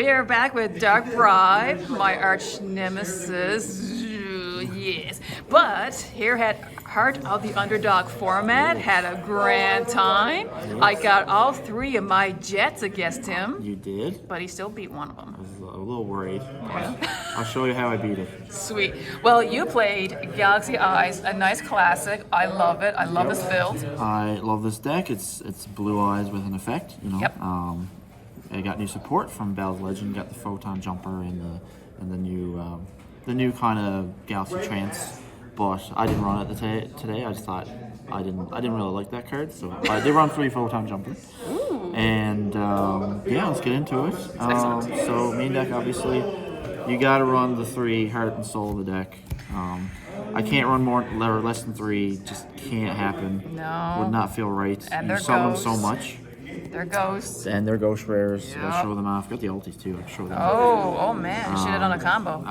We are back with Dark Bribe, my arch nemesis. Yes. But here at Heart of the Underdog format, had a grand time. I got all 3 of my jets against him. You did? But he still beat one of them. I was a little worried. I'll show you how I beat it. Sweet. Well, you played Galaxy Eyes, a nice classic. I love it. I love this build. I love this deck. It's Blue Eyes with an effect. You know. Yep. I got new support from Battle's Legend. Got the Photon Jumper and the new kind of Galaxy Trance. But I didn't run it today. I just thought I didn't really like that card, so I did run 3 Photon Jumpers. Ooh. And yeah, let's get into it. So main deck, obviously, you got to run the 3 Heart and Soul of the deck. I can't run more or less than 3. Just can't happen. No. Would not feel right. And you summon them so much. They're ghosts. And they're ghost rares. Yep. So I'll show them off. Got the ultis too. I can show them. Oh man, should have done a combo.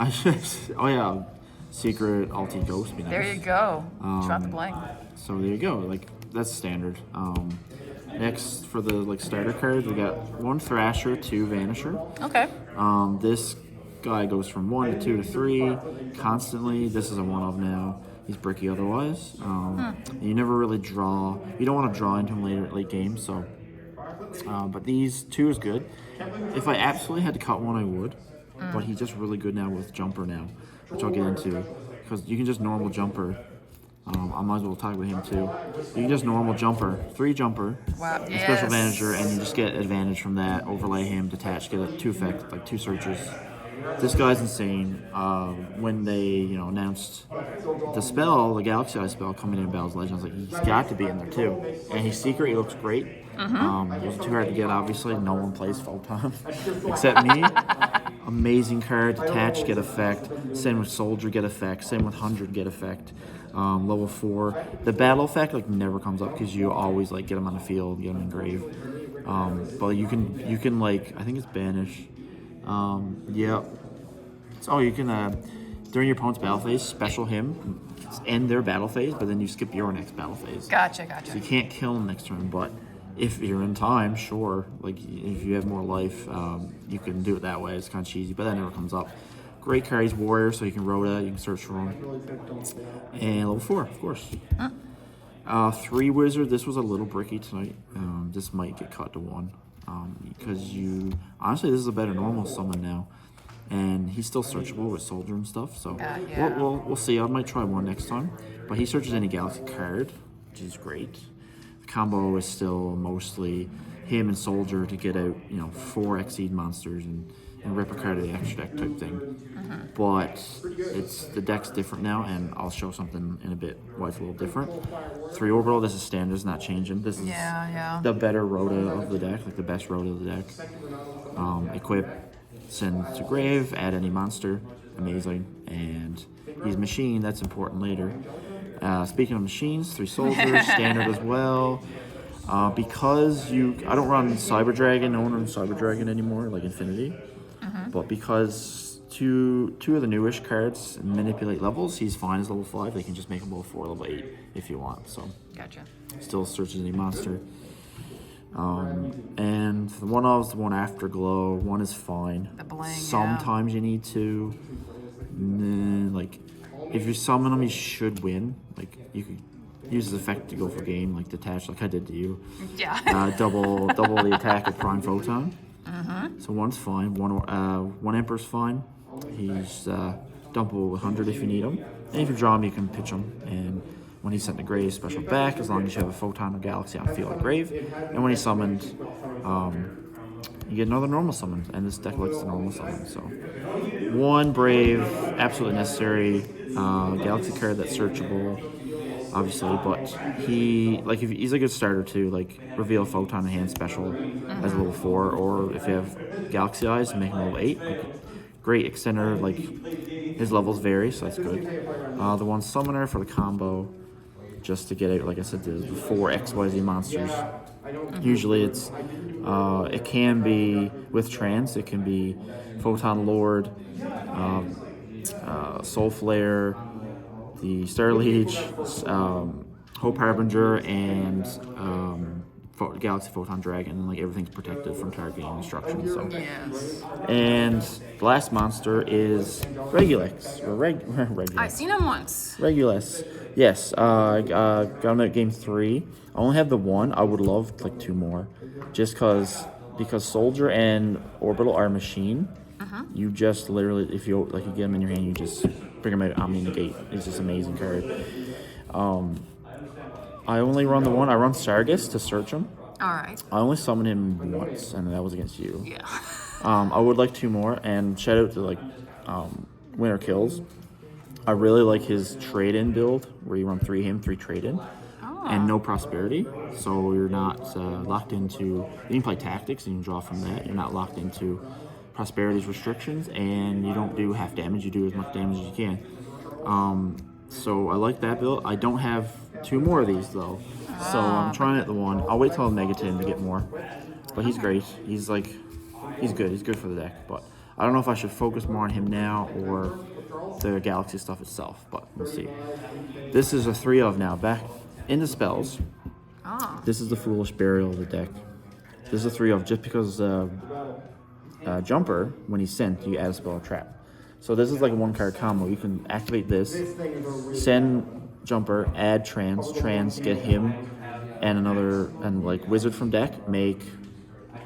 Oh yeah, secret ulti ghost. Be nice. There you go. Drop the blank. So there you go. Like that's standard. Next for the starter cards, we got 1 Thrasher, 2 Vanisher. Okay. This guy goes from 1 to 2 to 3 constantly. This is a 1 of now. He's bricky otherwise. You never really draw. You don't want to draw into him late game. So, but these 2 is good. If I absolutely had to cut one, I would. But he's just really good now with Jumper now, which I'll get into because you can just normal Jumper. I might as well talk about him too. You can just normal Jumper, 3 Jumper, wow. Yes. Special Manager, and you just get advantage from that. Overlay him, detach, get a 2 effect, like 2 searches. This guy's insane. When they announced the spell, the Galaxy Eye spell coming in Battle's Legend, I was like, he's got to be in there too. And he's secret. He looks great. It wasn't too hard to get. Obviously, no one plays Photon except me. Amazing card. Detach, get effect. Same with Soldier, get effect. Same with 100, get effect. Level 4. The battle effect never comes up because you always get him on the field, get him in grave. But you can I think it's banish. Yeah. So you can during your opponent's battle phase, special him, end their battle phase, but then you skip your next battle phase. Gotcha. So you can't kill him next turn, but if you're in time, sure. If you have more life, you can do it that way. It's kind of cheesy, but that never comes up. Great card. He's Warrior, so you can Rhoda, you can search for him. And level 4, of course. 3 Wizard. This was a little bricky tonight. This might get cut to 1. Because honestly, this is a better normal summon now, and he's still searchable with Soldier and stuff. So yeah. we'll see. I might try 1 next time, but he searches any Galaxy card, which is great. The combo is still mostly him and Soldier to get out 4 Exceed monsters and rip a card of the extra deck type thing. But the deck's different now, and I'll show something in a bit why it's a little different. 3 Orbital, this is standard, it's not changing. This is the better Rhoda of the deck, the best Rhoda of the deck. Equip, send to grave, add any monster, amazing. And he's machine, that's important later. Speaking of machines, 3 Soldiers, standard as well. Because I don't run Cyber Dragon, no one runs Cyber Dragon anymore, like Infinity. But because two of the newish cards manipulate levels, he's fine as level 5. They can just make him level 4, level 8 if you want. So Gotcha. Still searches any monster. And the 1 of the 1 Afterglow. 1 is fine. The bling, sometimes you need to. If you summon him, you should win. You could use his effect to go for game, detach, like I did to you. Yeah. Double the attack with Prime Photon. So 1's fine. 1 Emperor's fine. He's dumpable with 100 if you need him. And if you draw him, you can pitch him. And when he's sent to grave, special back, as long as you have a Photon or Galaxy on field or grave. And when he's summoned, you get another normal summon. And this deck likes the normal summon. So 1 Brave, absolutely necessary. Galaxy card that's searchable, obviously, but he's a good starter too. Reveal Photon and hand special as a level 4, or if you have Galaxy Eyes, make him level 8. Great extender. His levels vary, so that's good. The 1 Summoner for the combo, just to get out, like I said, the 4 XYZ monsters. Usually it can be with Trance. It can be Photon Lord, Soul Flare, the Star Leech, Hope Harbinger, and Galaxy Photon Dragon, and like everything's protected from targeting destruction. So, Yes. and the last monster is Regulus. Or Regulus. I've seen him once. Regulus. Yes. Got him at game 3. I only have the 1. I would love like 2 more, just because Soldier and Orbital are machine. You just literally, if you like, you get them in your hand, you just bring them out. Omni Negate. It's just amazing card. I only run the 1. I run Sargus to search him. All right. I only summoned him once, and that was against you. Yeah. I would like 2 more, and shout out to like Winter Kills. I really like his trade-in build, where you run 3 him, 3 trade-in, and no prosperity. So you're not locked into. You can play tactics, and you can draw from that. You're not locked into prosperity's restrictions, and you don't do half damage. You do as much damage as you can. So I like that build. I don't have 2 more of these though, so I'm trying at the 1. I'll wait till I'm -10 to get more. But he's great. He's good. He's good for the deck. But I don't know if I should focus more on him now or the Galaxy stuff itself. But we'll see. This is a 3 of now. Back into spells. This is the Foolish Burial of the deck. This is a 3 of just because Jumper, when he's sent, you add a spell or trap. So this is like a 1-card combo. You can activate this, send Jumper, add trans, get him, and like Wizard from deck, make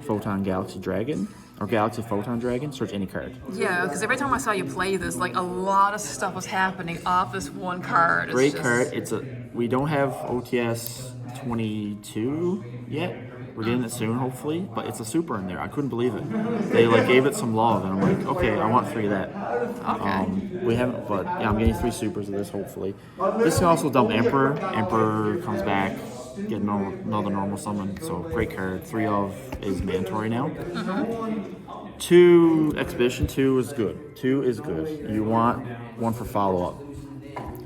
Photon Galaxy Dragon, or Galaxy Photon Dragon, search any card. Yeah, because every time I saw you play this, like a lot of stuff was happening off this 1 card. Great card. We don't have OTS 22 yet. We're getting it soon, hopefully, but it's a super in there. I couldn't believe it. They like gave it some love, and I'm like, okay, I want 3 of that. We haven't, but yeah, I'm getting 3 supers of this, hopefully. This can also dump Emperor. Emperor comes back, get another normal summon, so great card. 3 of is mandatory now. 2 Expedition 2 is good. 2 is good. You want 1 for follow-up,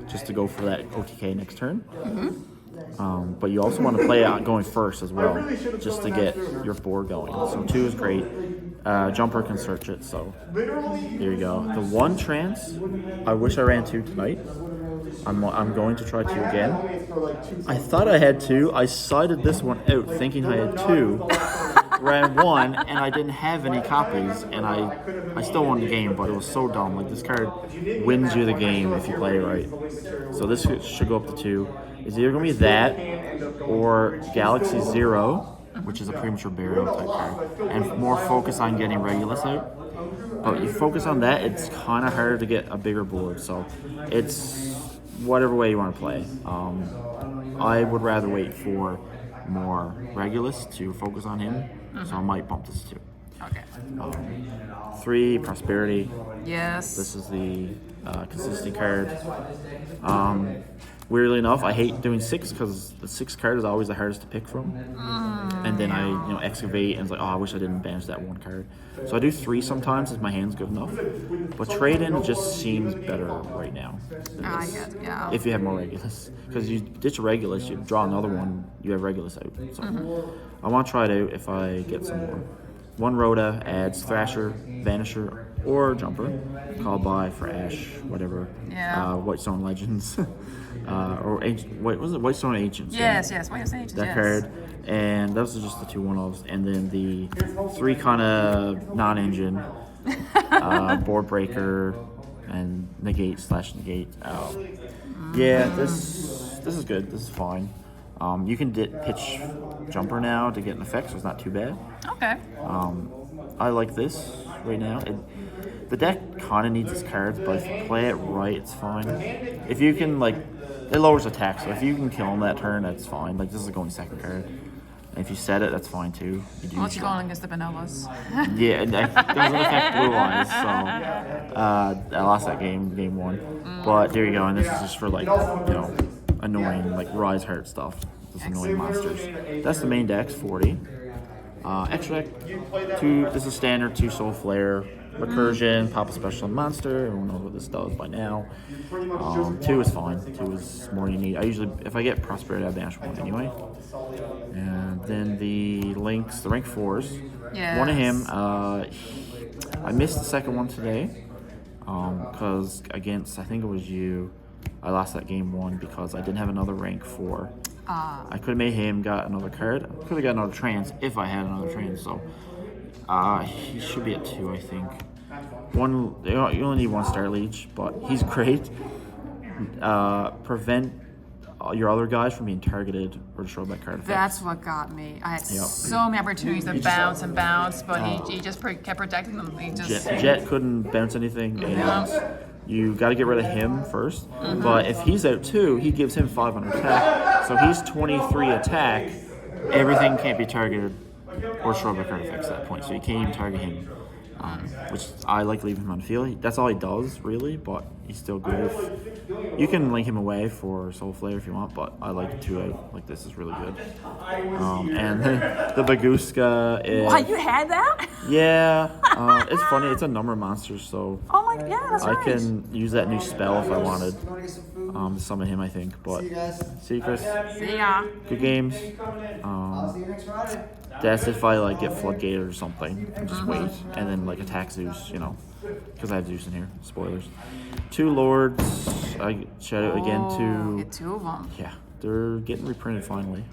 just to go for that OTK next turn. But you also want to play out going first as well, just to get your board going. So 2 is great. Jumper can search it, so there you go. The 1 trance, I wish I ran 2 tonight. I'm going to try 2 again. I thought I had 2. I sided this one out thinking I had 2. Ran 1, and I didn't have any copies, and I still won the game, but it was so dumb. Like, this card wins you the game if you play it right. So this should go up to 2. It's either going to be that or Galaxy 0, which is a premature burial type card, and more focus on getting Regulus out. But you focus on that, it's kind of harder to get a bigger board, so it's whatever way you want to play. I would rather wait for more Regulus to focus on him, so I might bump this to 2. Okay. 3, Prosperity. Yes. This is the consistency card. Weirdly enough, I hate doing 6 because the 6 card is always the hardest to pick from. And then I excavate and it's like, oh, I wish I didn't banish that 1 card. So I do 3 sometimes if my hand's good enough. But trade-in just seems better right now. Yeah. If you have more Regulus. Because you ditch a Regulus, you draw another one, you have Regulus out. So I want to try it out if I get some more. 1 Rhoda adds Thrasher, Vanisher, or Jumper. Call by for Ash, whatever. Yeah. Whitestone Legends. Or Whitestone Ancients. Yes, Whitestone Ancients. That card. And those are just the 2 1-ofs. And then the 3 kind of non-engine. Board Breaker and Negate. Yeah, this is good. This is fine. You can pitch Jumper now to get an effect, so it's not too bad. Okay. I like this right now. The deck kind of needs its cards, but if you play it right, it's fine. If you can, like, it lowers attack, so if you can kill him that turn, that's fine. Like, this is a going second card. And if you set it, that's fine too. Unless you're going against the vanillas. Yeah, it doesn't affect blue eyes, so I lost that game 1. But there you go, and this is just for, like, annoying, like, Rise Heart stuff. Just annoying monsters. That's the main deck's 40. Extra deck, 2, this is standard, 2 Soul Flare, Recursion, pop a special monster, everyone knows what this does by now. 2 is fine, 2 is more than you need. I usually, if I get Prosperity, I banish 1 anyway. And then the rank 4s. Yes. 1 of him, I missed the second one today, because against, I think it was you, I lost that game 1 because I didn't have another rank 4. I could have made him got another card. Could have got another trans if I had another trans. So he should be at 2, I think. One, you only need 1 star leech, but he's great. Prevent your other guys from being targeted or destroyed by card effects. That's what got me. I had so many opportunities to bounce and bounce, but he just kept protecting them. He just Jet couldn't bounce anything, and you got to get rid of him first. But if he's out too, he gives him 500 attack, so he's 23 attack. Everything can't be targeted or destroyed by card effects at that point, so you can't even target him. Which I like leaving him on the field. That's all he does, really, but he's still good. You can link him away for Soul Flare if you want, but I like 2 out. Like, this is really good. And the Baguska is... What, you had that? Yeah. It's funny. It's a number of monsters, so... Oh my, yeah, that's right. I can use that new spell if I wanted to summon him, I think, but... See you, Chris. See ya. Good games. That's if I like get floodgated or something and just wait and then like attack Zeus, you know, because I have Zeus in here. Spoilers. 2 lords. I shout out again to. Get 2 of them. Yeah, they're getting reprinted finally.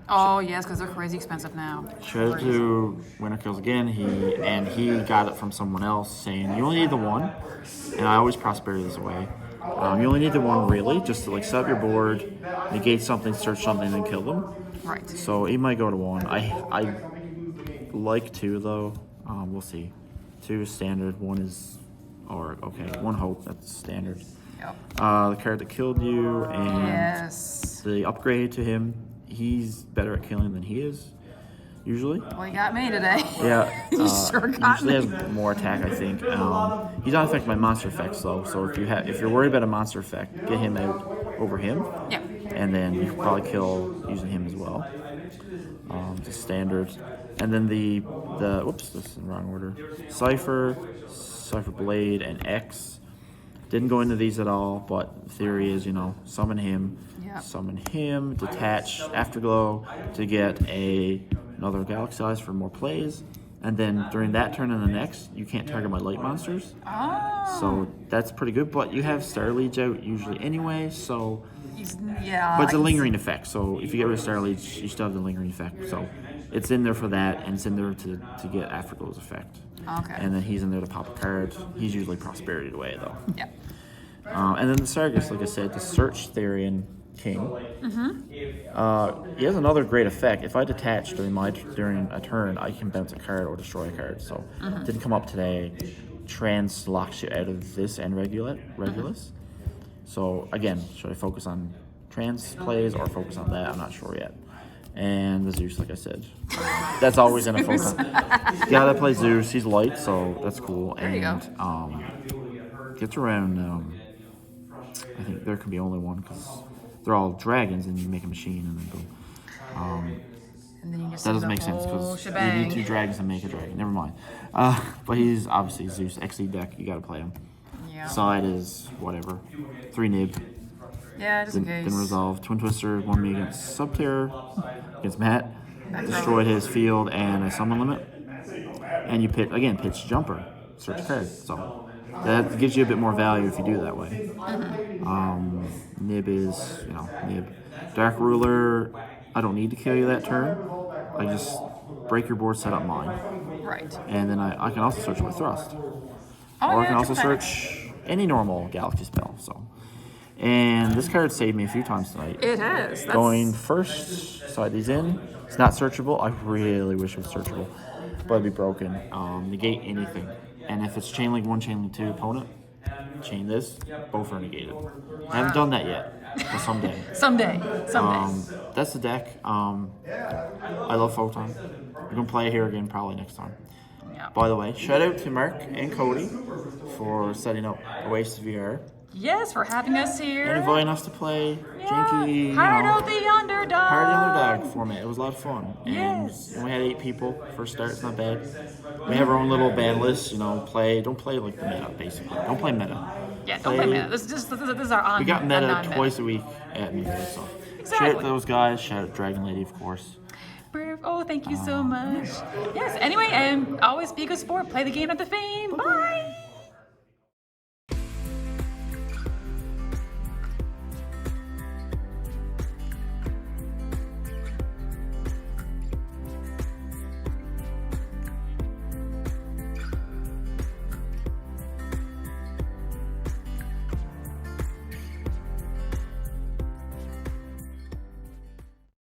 Oh yes, because they're crazy expensive now. Shout out to Winter Kills again. He got it from someone else saying you only need the 1, and I always prosperity this away. You only need the 1 really, just to like set up your board, negate something, search something, and then kill them. Right. So he might go to 1. I like 2 though. We'll see. 2 is standard. 1 is, or okay, 1 hope. That's standard. Yep. The card that killed you and Yes. the upgrade to him. He's better at killing than he is usually. Well, he got me today. Yeah. He sure got usually me. has more attack, I think. He's not affected by monster effects though. So if you're worried about a monster effect, get him out over him. Yeah. And then you can probably kill using him as well. Just standard. And then the whoops, this is in the wrong order. Cypher Blade, and X. Didn't go into these at all, but the theory is, you know, summon him, detach Afterglow to get another Galaxy Eyes for more plays. And then during that turn and the next, you can't target my light monsters. Oh. So that's pretty good, but you have Star Leech out usually anyway, so... Yeah. But it's a lingering effect, so if you get rid of Star Leech, you still have the lingering effect. So it's in there for that, and it's in there to get Afterglow's effect. Okay. And then he's in there to pop a card. He's usually prosperity'd away, though. Yeah. And then the Sargus, like I said, the Search Therian King. He has another great effect. If I detach during a turn, I can bounce a card or destroy a card. So didn't come up today. Trans locks you out of this and Regulus. So again, should I focus on trans plays or focus on that? I'm not sure yet. And the Zeus, like I said, that's always in a focus. Gotta play Zeus. He's light, so that's cool. There you go. Gets around. I think there can be only 1 because they're all dragons, and you make a machine and then go. And then you just That doesn't make sense because you need 2 dragons to make a dragon. Never mind. But he's obviously Zeus XE deck. You gotta play him. Yeah. Side is whatever. 3 nib. Yeah, just in case. Didn't resolve. Twin Twister won me against Subterror, against Matt. Destroyed his field and a summon limit. And you pitch Jumper. Search card. So that gives you a bit more value if you do it that way. Nib is, Nib. Dark Ruler, I don't need to kill you that turn. I just break your board, set up mine. Right. And then I can also search with Thrust. Oh, Or I can also search any normal Galaxy spell. So, and this card saved me a few times tonight. It has. Going first, slide these in. It's not searchable. I really wish it was searchable, but it'd be broken. Negate anything. And if it's Chain Link 1, Chain Link 2 opponent, chain this, both are negated. I haven't done that yet, but someday. Someday. That's the deck. I love Photon. We're going to play it here again probably next time. Yeah. By the way, shout out to Mark and Cody for setting up Oasis VR. Yes, for having us here. And inviting us to play Janky, Heart of the Underdog. Heart of the Underdog format. It was a lot of fun. And Yes. we had 8 people. First start, it's not bad. We have our own little ban list, don't play like the meta, basically. Don't play meta. Yeah, don't play meta. This is our on. We got meta non-meta. twice a week at Amitai, so. Exactly. Shout out to those guys. Shout out Dragon Lady, of course. Oh, thank you so much. Yes, anyway, always be a good sport. Play the game, not the fame. Bye.